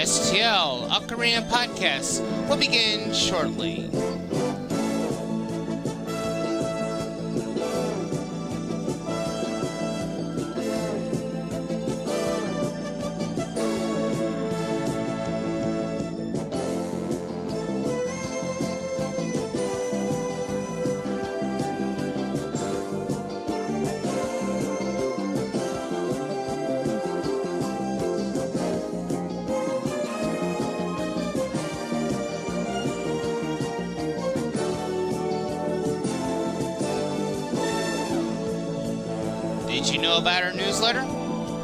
STL Ocarina Podcast will begin shortly. Did you know about our newsletter?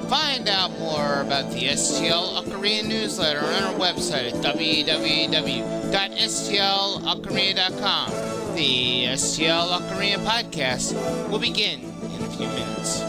Find out more about the STL Ocarina newsletter on our website at www.stlocarina.com. The STL Ocarina Podcast will begin in a few minutes.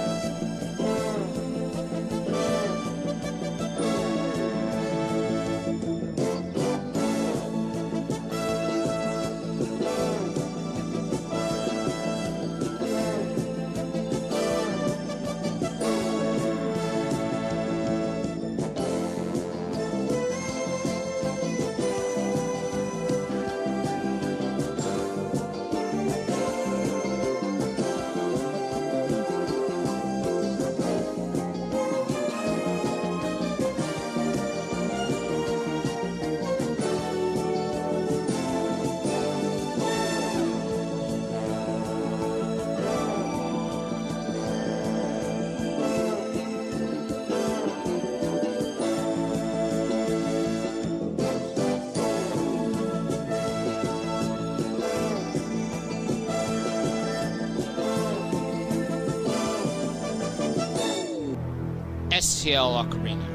STL Ocarina.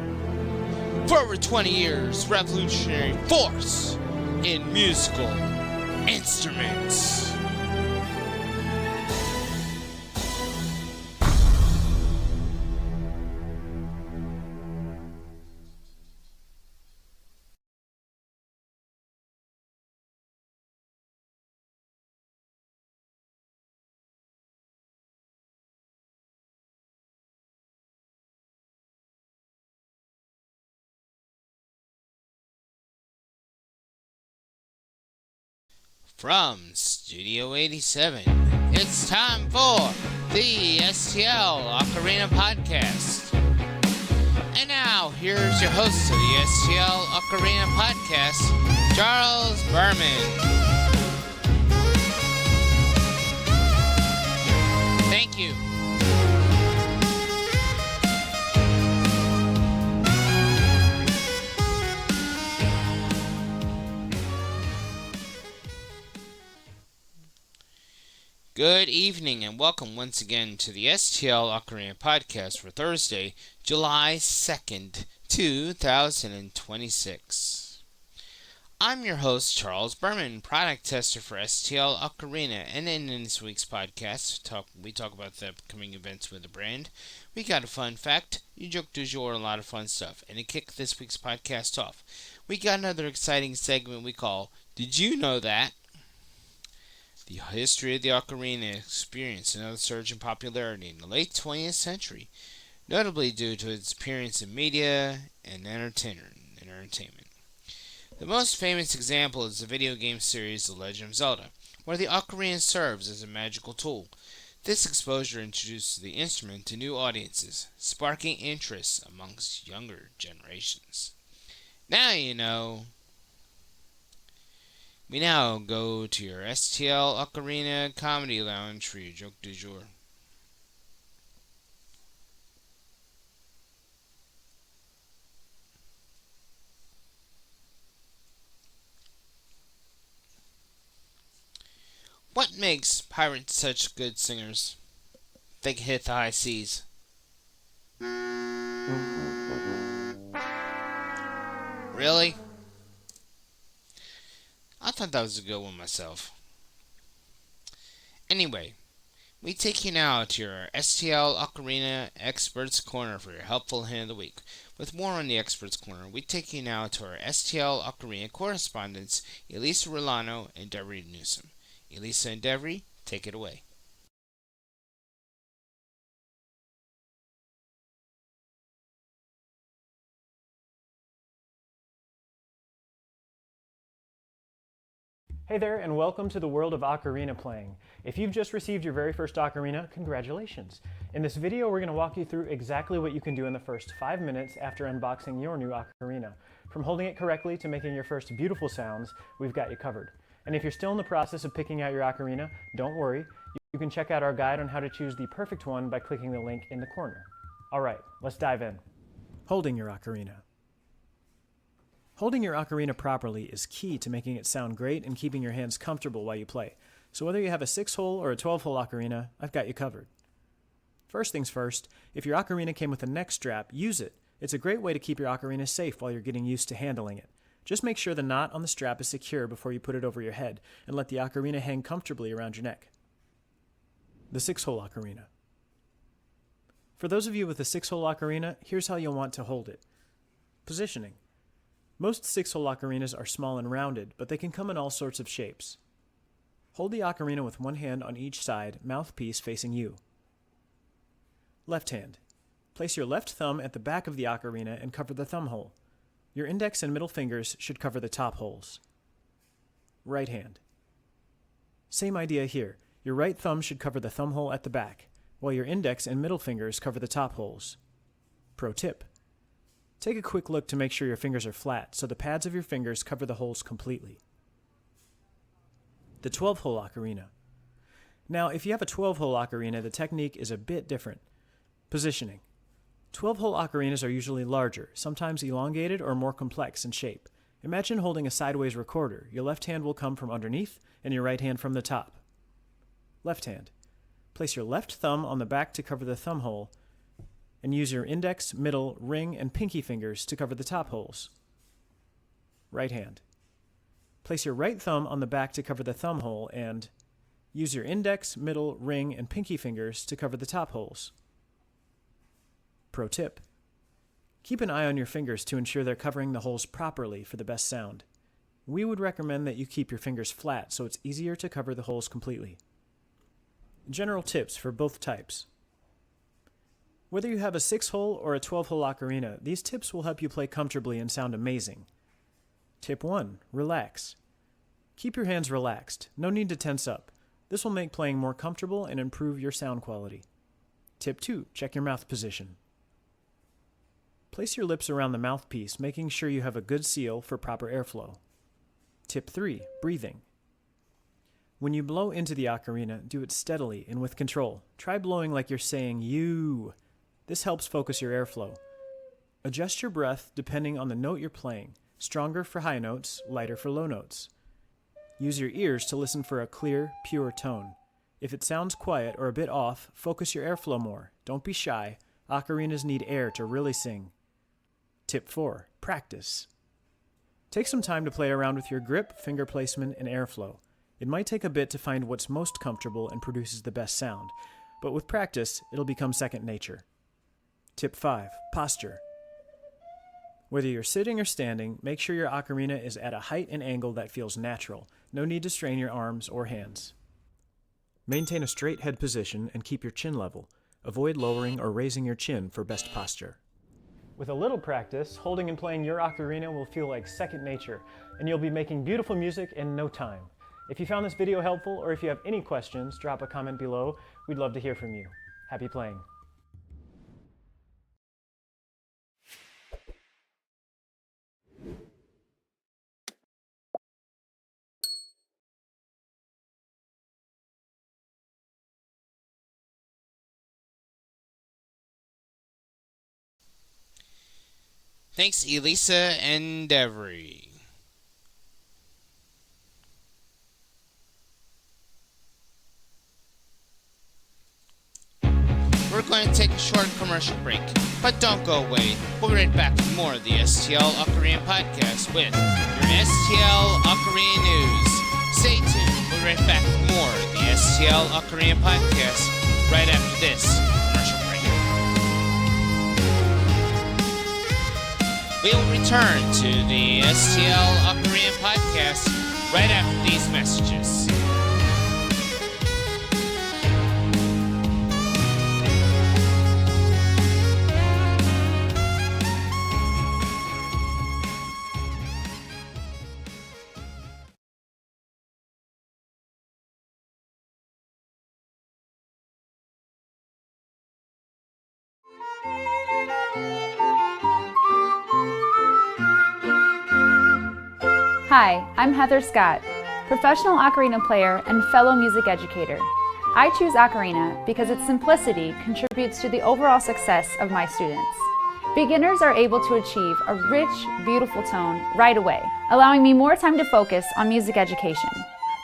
For over 20 years, revolutionary force in musical instruments. From Studio 87, it's time for the STL Ocarina Podcast. And now, here's your host of the STL Ocarina Podcast, Charles Berman. Thank you. Good evening and welcome once again to the STL Ocarina Podcast for Thursday, July 2nd, 2026. I'm your host, Charles Berman, product tester for STL Ocarina, and in this week's podcast, we talk about the upcoming events with the brand. We got a fun fact, you joke du jour, a lot of fun stuff, and to kick this week's podcast off, we got another exciting segment we call Did You Know That? The history of the ocarina experienced another surge in popularity in the late 20th century, notably due to its appearance in media and entertainment. The most famous example is the video game series The Legend of Zelda, where the ocarina serves as a magical tool. This exposure introduces the instrument to new audiences, sparking interest amongst younger generations. Now you know. We now go to your STL Ocarina Comedy Lounge for your joke du jour. What makes pirates such good singers? They can hit the high seas. Really? I thought that was a good one myself. Anyway, we take you now to your STL Ocarina Experts Corner for your helpful hint of the week. With more on the Experts Corner, we take you now to our STL Ocarina correspondents, Elisa Rolano and Devery Newsom. Elisa and Devery, take it away. Hey there, and welcome to the world of ocarina playing. If you've just received your very first ocarina, congratulations. In this video, we're going to walk you through exactly what you can do in the first 5 minutes after unboxing your new ocarina. From holding it correctly to making your first beautiful sounds, we've got you covered. And if you're still in the process of picking out your ocarina, don't worry. You can check out our guide on how to choose the perfect one by clicking the link in the corner. All right, let's dive in. Holding your ocarina. Holding your ocarina properly is key to making it sound great and keeping your hands comfortable while you play. So whether you have a 6-hole or a 12-hole ocarina, I've got you covered. First things first, if your ocarina came with a neck strap, use it. It's a great way to keep your ocarina safe while you're getting used to handling it. Just make sure the knot on the strap is secure before you put it over your head, and let the ocarina hang comfortably around your neck. The 6-hole ocarina. For those of you with a 6-hole ocarina, here's how you'll want to hold it. Positioning. Most 6-hole ocarinas are small and rounded, but they can come in all sorts of shapes. Hold the ocarina with one hand on each side, mouthpiece facing you. Left hand. Place your left thumb at the back of the ocarina and cover the thumb hole. Your index and middle fingers should cover the top holes. Right hand. Same idea here. Your right thumb should cover the thumb hole at the back, while your index and middle fingers cover the top holes. Pro tip. Take a quick look to make sure your fingers are flat, so the pads of your fingers cover the holes completely. The 12-hole ocarina. Now, if you have a 12-hole ocarina, the technique is a bit different. Positioning. 12-hole ocarinas are usually larger, sometimes elongated or more complex in shape. Imagine holding a sideways recorder. Your left hand will come from underneath, and your right hand from the top. Left hand. Place your left thumb on the back to cover the thumb hole, and use your index, middle, ring, and pinky fingers to cover the top holes. Right hand. Place your right thumb on the back to cover the thumb hole and use your index, middle, ring, and pinky fingers to cover the top holes. Pro tip. Keep an eye on your fingers to ensure they're covering the holes properly for the best sound. We would recommend that you keep your fingers flat so it's easier to cover the holes completely. General tips for both types. Whether you have a 6-hole or a 12-hole ocarina, these tips will help you play comfortably and sound amazing. Tip 1. Relax. Keep your hands relaxed. No need to tense up. This will make playing more comfortable and improve your sound quality. Tip 2. Check your mouth position. Place your lips around the mouthpiece, making sure you have a good seal for proper airflow. Tip 3. Breathing. When you blow into the ocarina, do it steadily and with control. Try blowing like you're saying you. This helps focus your airflow. Adjust your breath depending on the note you're playing. Stronger for high notes, lighter for low notes. Use your ears to listen for a clear, pure tone. If it sounds quiet or a bit off, focus your airflow more. Don't be shy. Ocarinas need air to really sing. Tip 4. Practice. Take some time to play around with your grip, finger placement, and airflow. It might take a bit to find what's most comfortable and produces the best sound, but with practice, it'll become second nature. Tip 5. Posture. Whether you're sitting or standing, make sure your ocarina is at a height and angle that feels natural. No need to strain your arms or hands. Maintain a straight head position and keep your chin level. Avoid lowering or raising your chin for best posture. With a little practice, holding and playing your ocarina will feel like second nature, and you'll be making beautiful music in no time. If you found this video helpful, or if you have any questions, drop a comment below. We'd love to hear from you. Happy playing. Thanks, Elisa and Avery. We're going to take a short commercial break, but don't go away. We'll be right back with more of the STL Ocarina Podcast with your STL Ocarina News. Stay tuned. We'll be right back with more of the STL Ocarina Podcast right after this commercial break. We will return to the STL Ocarina Podcast right after these messages. Hi, I'm Heather Scott, professional ocarina player and fellow music educator. I choose ocarina because its simplicity contributes to the overall success of my students. Beginners are able to achieve a rich, beautiful tone right away, allowing me more time to focus on music education.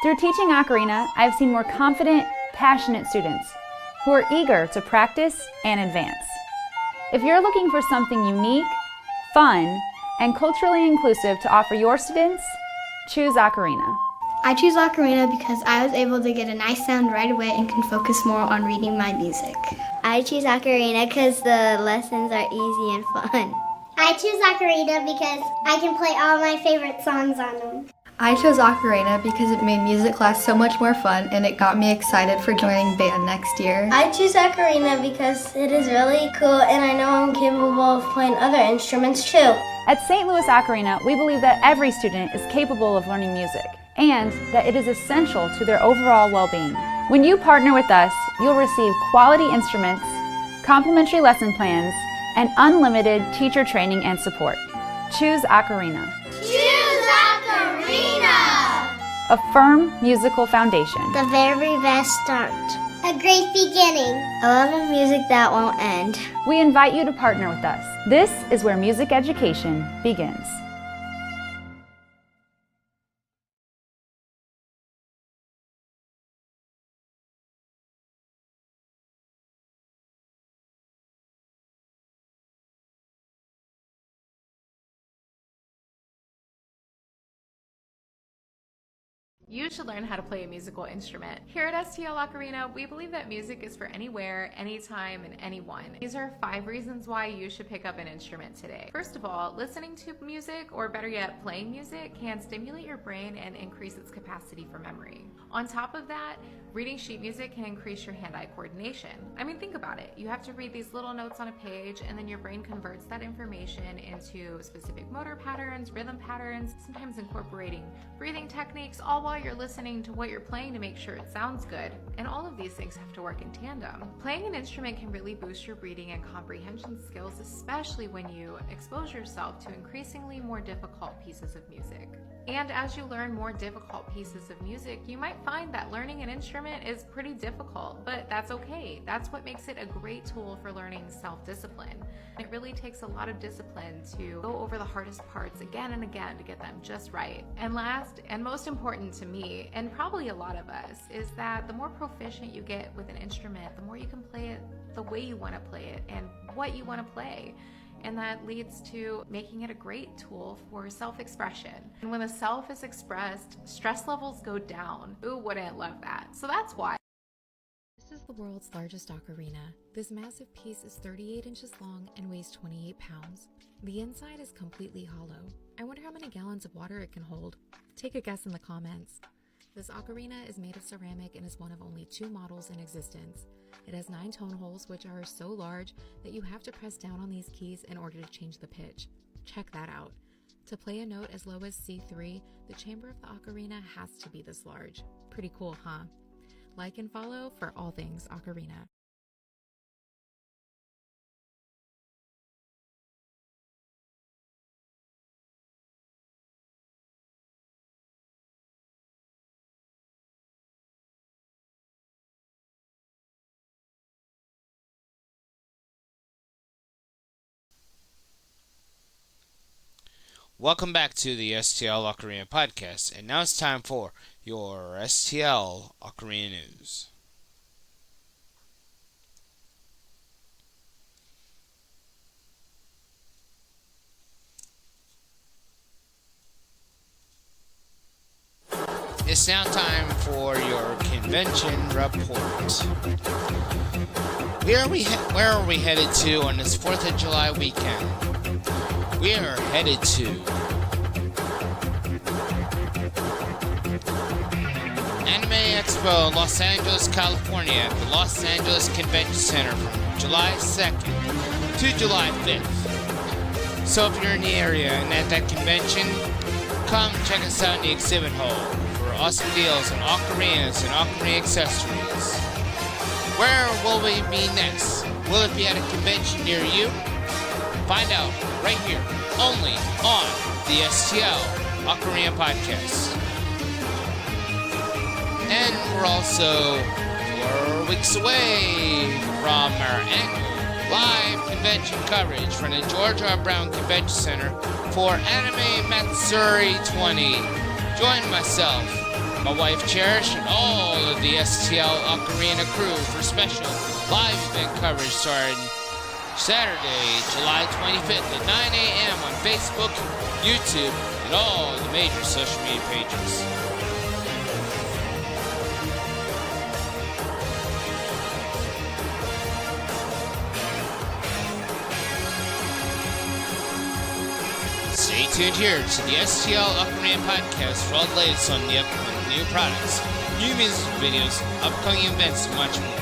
Through teaching ocarina, I've seen more confident, passionate students who are eager to practice and advance. If you're looking for something unique, fun, and culturally inclusive to offer your students, choose ocarina. I choose ocarina because I was able to get a nice sound right away and can focus more on reading my music. I choose ocarina because the lessons are easy and fun. I choose ocarina because I can play all my favorite songs on them. I chose ocarina because it made music class so much more fun and it got me excited for joining band next year. I choose ocarina because it is really cool and I know I'm capable of playing other instruments too. At St. Louis Ocarina, we believe that every student is capable of learning music and that it is essential to their overall well-being. When you partner with us, you'll receive quality instruments, complimentary lesson plans, and unlimited teacher training and support. Choose ocarina. Choose ocarina! A firm musical foundation. The very best start. A great beginning. A love of music that won't end. We invite you to partner with us. This is where music education begins. You should learn how to play a musical instrument. Here at STL Ocarina, we believe that music is for anywhere, anytime, and anyone. These are 5 reasons why you should pick up an instrument today. First of all, listening to music, or better yet, playing music, can stimulate your brain and increase its capacity for memory. On top of that, reading sheet music can increase your hand-eye coordination. I mean, think about it. You have to read these little notes on a page, and then your brain converts that information into specific motor patterns, rhythm patterns, sometimes incorporating breathing techniques, all while you're listening to what you're playing to make sure it sounds good. And all of these things have to work in tandem. Playing an instrument can really boost your reading and comprehension skills, especially when you expose yourself to increasingly more difficult pieces of music. And as you learn more difficult pieces of music, you might find that learning an instrument is pretty difficult, but that's okay. That's what makes it a great tool for learning self-discipline. It really takes a lot of discipline to go over the hardest parts again and again to get them just right. And last, and most important to me, and probably a lot of us, is that the more proficient you get with an instrument, the more you can play it the way you want to play it and what you want to play. And that leads to making it a great tool for self-expression. And when the self is expressed, stress levels go down. Who wouldn't love that? So that's why. This is the world's largest ocarina. This massive piece is 38 inches long and weighs 28 pounds. The inside is completely hollow. I wonder how many gallons of water it can hold. Take a guess in the comments. This ocarina is made of ceramic and is one of only 2 models in existence. It has 9 tone holes, which are so large that you have to press down on these keys in order to change the pitch. Check that out. To play a note as low as C3, the chamber of the ocarina has to be this large. Pretty cool, huh? Like and follow for all things ocarina. Welcome back to the STL Ocarina Podcast, and now it's time for your STL Ocarina News. It's now time for your convention report. Where are we headed to on this 4th of July weekend? We are headed to Anime Expo in Los Angeles, California at the Los Angeles Convention Center from July 2nd to July 5th. So if you're in the area and at that convention, come check us out in the exhibit hall for awesome deals on ocarinas and ocarina accessories. Where will we be next? Will it be at a convention near you? Find out right here, only on the STL Ocarina Podcast. And we're also 4 weeks away from our annual live convention coverage from the George R. Brown Convention Center for Anime Matsuri 20. Join myself, my wife Cherish, and all of the STL Ocarina crew for special live event coverage starting Saturday, July 25th at 9 a.m. on Facebook, YouTube, and all the major social media pages. Stay tuned here to the STL Ocarina Podcast for all the latest on the upcoming new products, new music videos, upcoming events, and much more.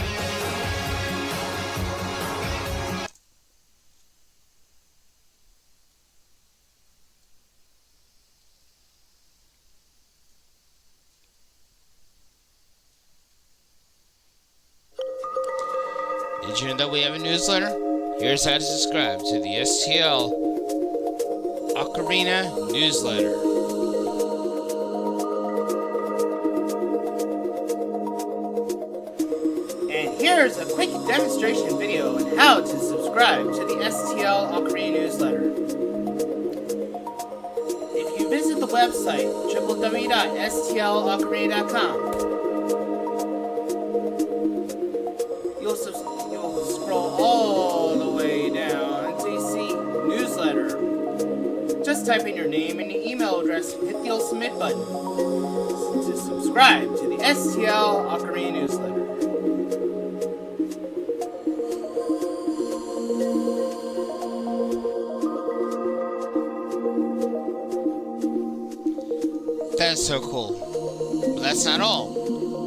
Did you know that we have a newsletter? Here's how to subscribe to the STL Ocarina newsletter. And here's a quick demonstration video on how to subscribe to the STL Ocarina newsletter. If you visit the website www.stlocarina.com, you'll scroll all the way down until you see newsletter. Just type in your name and your email address and hit the old submit button to subscribe to the STL Ocarina newsletter. That's so cool. But that's not all.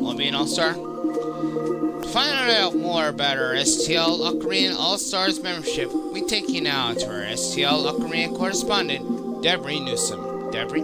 Want to be an all-star? To find out more about our STL Ocarina All-Stars membership, we take you now to our STL Ocarina correspondent, Debri Newsom. Debri?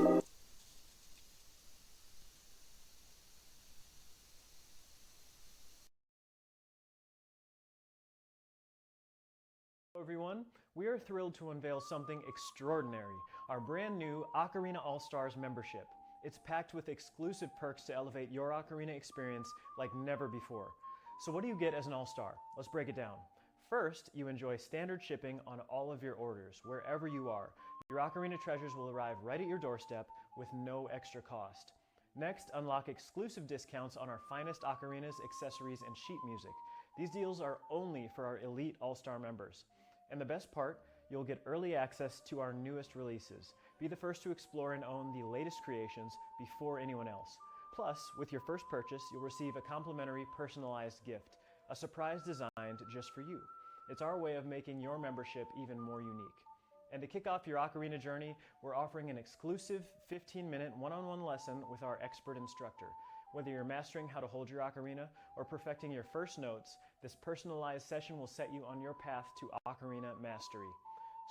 Hello everyone, we are thrilled to unveil something extraordinary, our brand new Ocarina All-Stars membership. It's packed with exclusive perks to elevate your Ocarina experience like never before. So what do you get as an All-Star? Let's break it down. First, you enjoy standard shipping on all of your orders, wherever you are. Your Ocarina treasures will arrive right at your doorstep with no extra cost. Next, unlock exclusive discounts on our finest ocarinas, accessories, and sheet music. These deals are only for our elite All-Star members. And the best part, you'll get early access to our newest releases. Be the first to explore and own the latest creations before anyone else. Plus, with your first purchase, you'll receive a complimentary personalized gift, a surprise designed just for you. It's our way of making your membership even more unique. And to kick off your Ocarina journey, we're offering an exclusive 15-minute one-on-one lesson with our expert instructor. Whether you're mastering how to hold your Ocarina or perfecting your first notes, this personalized session will set you on your path to Ocarina mastery.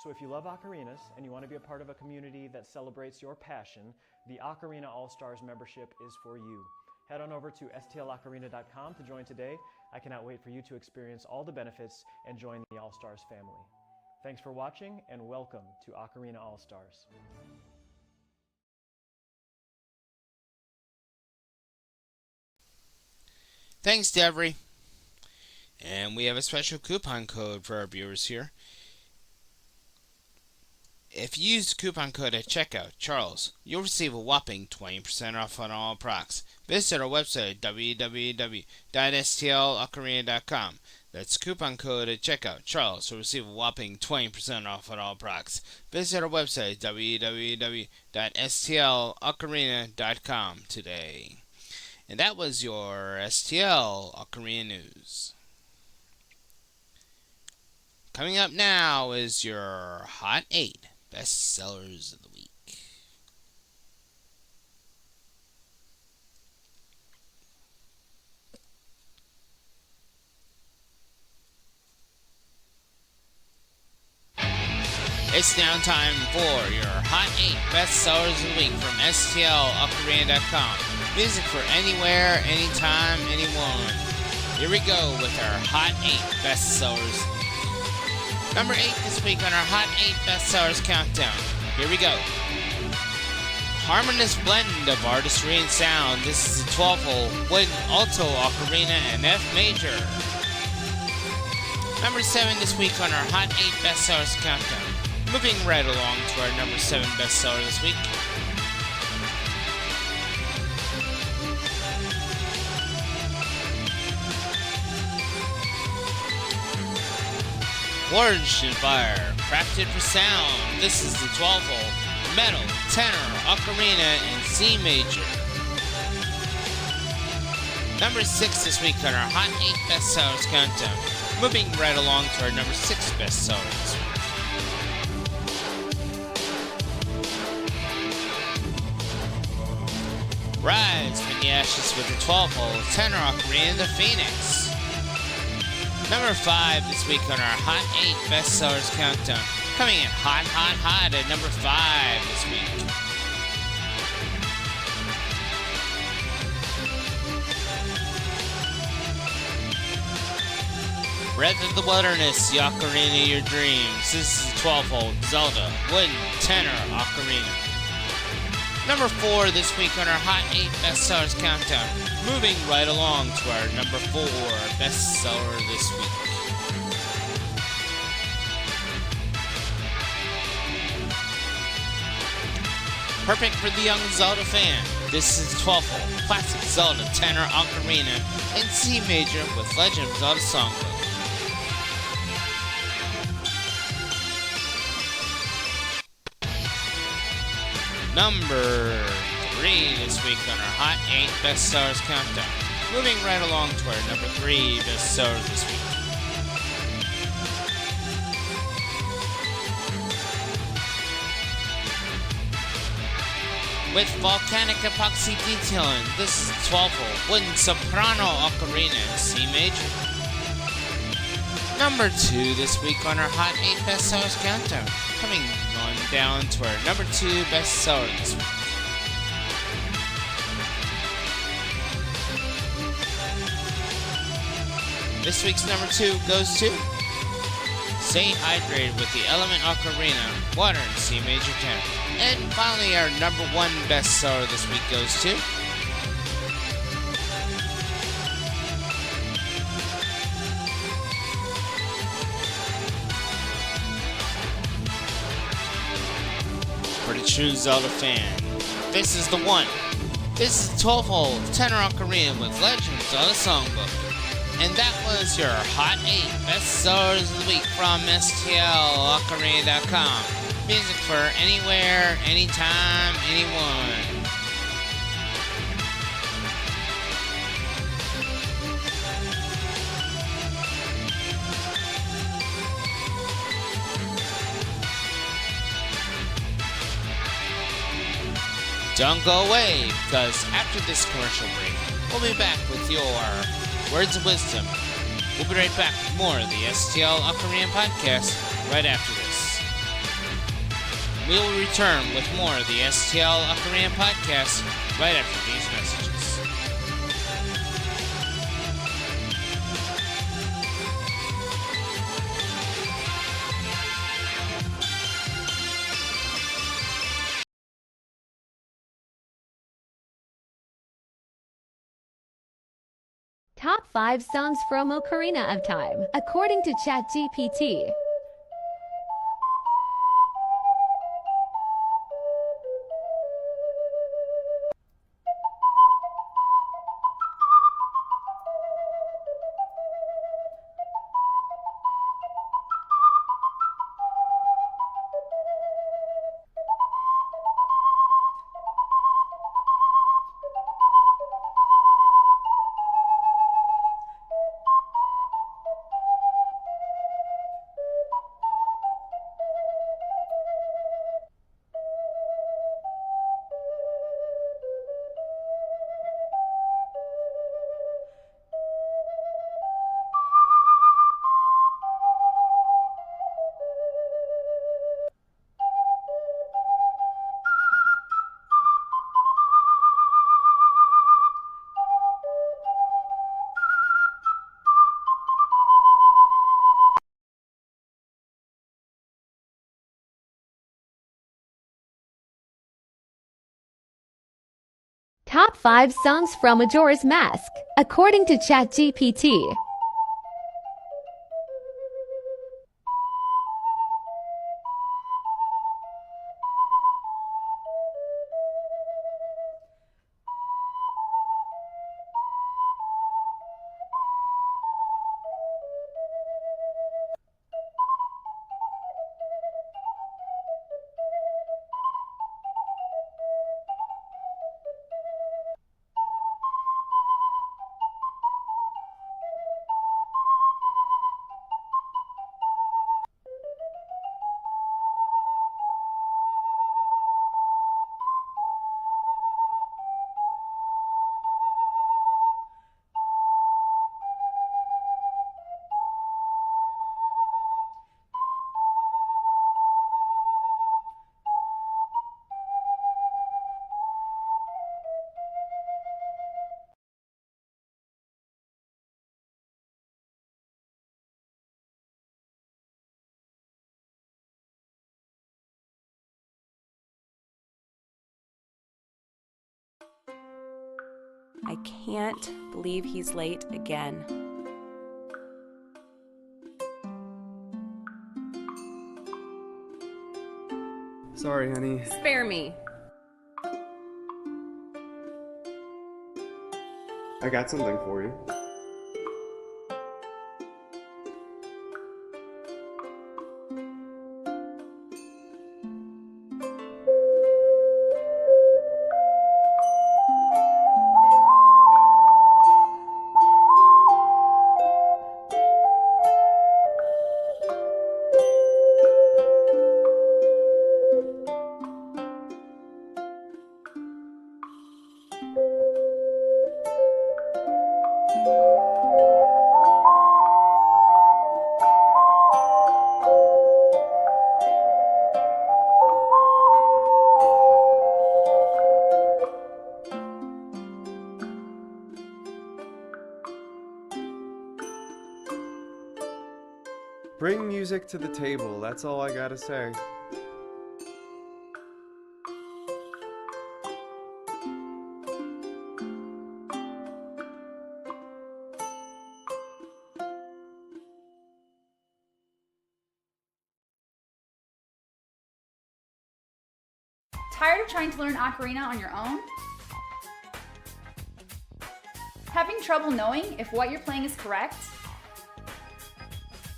So if you love ocarinas and you want to be a part of a community that celebrates your passion, the Ocarina All-Stars membership is for you. Head on over to stlocarina.com to join today. I cannot wait for you to experience all the benefits and join the All-Stars family. Thanks for watching and welcome to Ocarina All-Stars. Thanks, Debri. And we have a special coupon code for our viewers here. If you use the coupon code at checkout, Charles, you'll receive a whopping 20% off on all products. Visit our website at www.stlocarina.com. That's coupon code at checkout, Charles, will receive a whopping 20% off on all products. Visit our website at www.stlocarina.com today. And that was your STL Ocarina News. Coming up now is your Hot 8 Bestsellers of the Week. It's now time for your Hot 8 Bestsellers of the Week from STLOcarina.com. Music for anywhere, anytime, anyone. Here we go with our Hot 8 Bestsellers. Number 8 this week on our Hot 8 Bestsellers Countdown. Here we go. harmonious blend of artistry and sound. This is the 12-hole wooden alto ocarina in F major. Number 7 this week on our Hot 8 Bestsellers Countdown. Moving right along to our number 7 bestseller this week. Forged in Fire, crafted for sound. This is the 12-hole metal, tenor, ocarina, and C major. Number 6 this week on our Hot 8 Bestsellers Countdown. Moving right along to our number 6 bestseller this week. Rise from the Ashes with the 12-hole tenor ocarina, the Phoenix. Number 5 this week on our Hot 8 Bestsellers Countdown. Coming in hot, hot, hot at number 5 this week. Breath of the Wilderness, the Ocarina of Your Dreams. This is the 12-hole Zelda Wooden Tenor Ocarina. Number 4 this week on our Hot 8 Bestsellers Countdown. Moving right along to our number 4 bestseller this week. Perfect for the young Zelda fan. This is 12-hole classic Zelda tenor ocarina in C major with Legend of Zelda Songbook. Number 3 this week on our Hot 8 Bestsellers Countdown. Moving right along to our number 3 bestseller this week. With volcanic epoxy detailing, this is the 12-hole wooden soprano ocarina in C major. Number 2 this week on our Hot 8 Bestsellers Countdown. Coming on down to our number 2 bestseller this week. This week's number 2 goes to Stay Hydrated with the Element Ocarina, Water in C major tenor. And finally, our number 1 bestseller this week goes to for the true Zelda fan. This is the one. This is 12-hole tenor ocarina with Legend of Zelda Songbook. And that was your Hot 8 Bestsellers of the Week from STLOcarina.com. Music for anywhere, anytime, anyone. Don't go away, because after this commercial break, we'll be back with your words of wisdom. We'll be right back with more of the STL Ocarina Podcast right after this. We will return with more of the STL Ocarina Podcast right after these messages. Top 5 songs from Ocarina of Time, according to ChatGPT. Top 5 songs from Majora's Mask, according to ChatGPT. I can't believe he's late again. Sorry, honey. Spare me. I got something for you. Bring music to the table, that's all I gotta say. Tired of trying to learn ocarina on your own? Having trouble knowing if what you're playing is correct?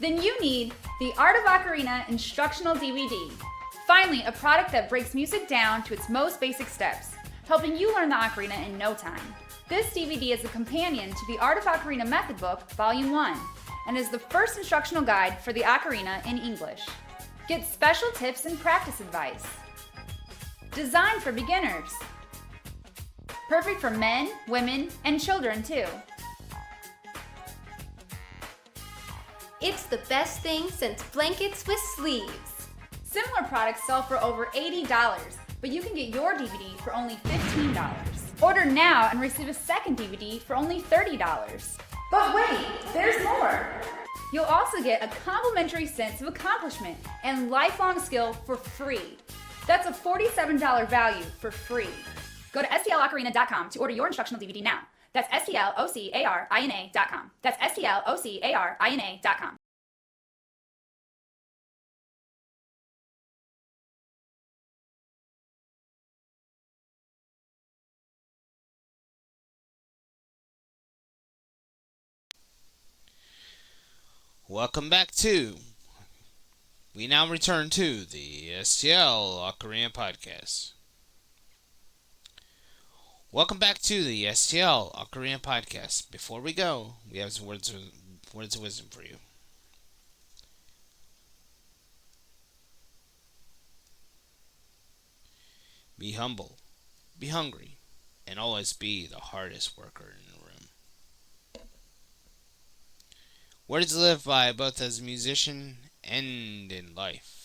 Then you need the Art of Ocarina Instructional DVD. Finally, a product that breaks music down to its most basic steps, helping you learn the ocarina in no time. This DVD is a companion to the Art of Ocarina Method Book, Volume 1, and is the first instructional guide for the ocarina in English. Get special tips and practice advice. Designed for beginners. Perfect for men, women, and children too. It's the best thing since blankets with sleeves. Similar products sell for over $80, but you can get your DVD for only $15. Order now and receive a second DVD for only $30. But wait, there's more! You'll also get a complimentary sense of accomplishment and lifelong skill for free. That's a $47 value for free. Go to stlocarina.com to order your instructional DVD now. That's stlocarina.com. That's stlocarina.com. Welcome back to. We now return to the STL Ocarina Podcast. Welcome back to the STL Ocarina Podcast. Before we go, we have some words of wisdom for you. Be humble, be hungry, and always be the hardest worker in the room. Words to live by both as a musician and in life.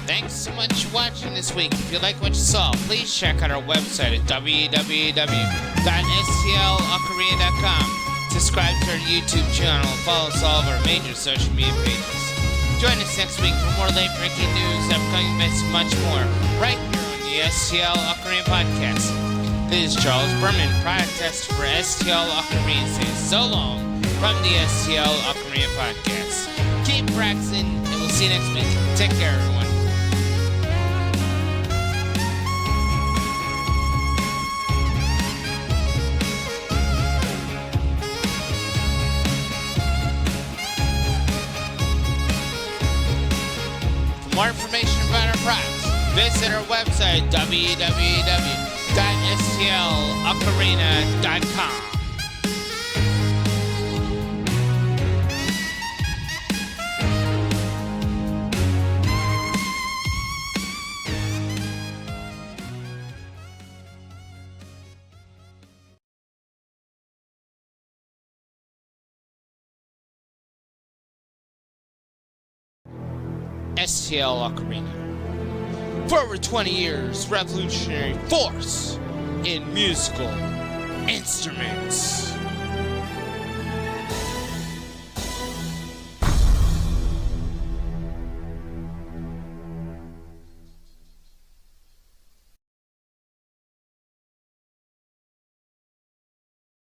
Thanks so much for watching this week. If you like what you saw, please check out our website at www.stlocarina.com. Subscribe to our YouTube channel and follow us all over our major social media pages. Join us next week for more late-breaking news, upcoming events, and much more, right here on the STL Ocarina Podcast. This is Charles Berman, product tester for STL Ocarina, saying so long from the STL Ocarina Podcast. Keep practicing, and we'll see you next week. Take care, everyone. For more information about our products, visit our website www.stlocarina.com. STL Ocarina. For over 20 years, revolutionary force in musical instruments.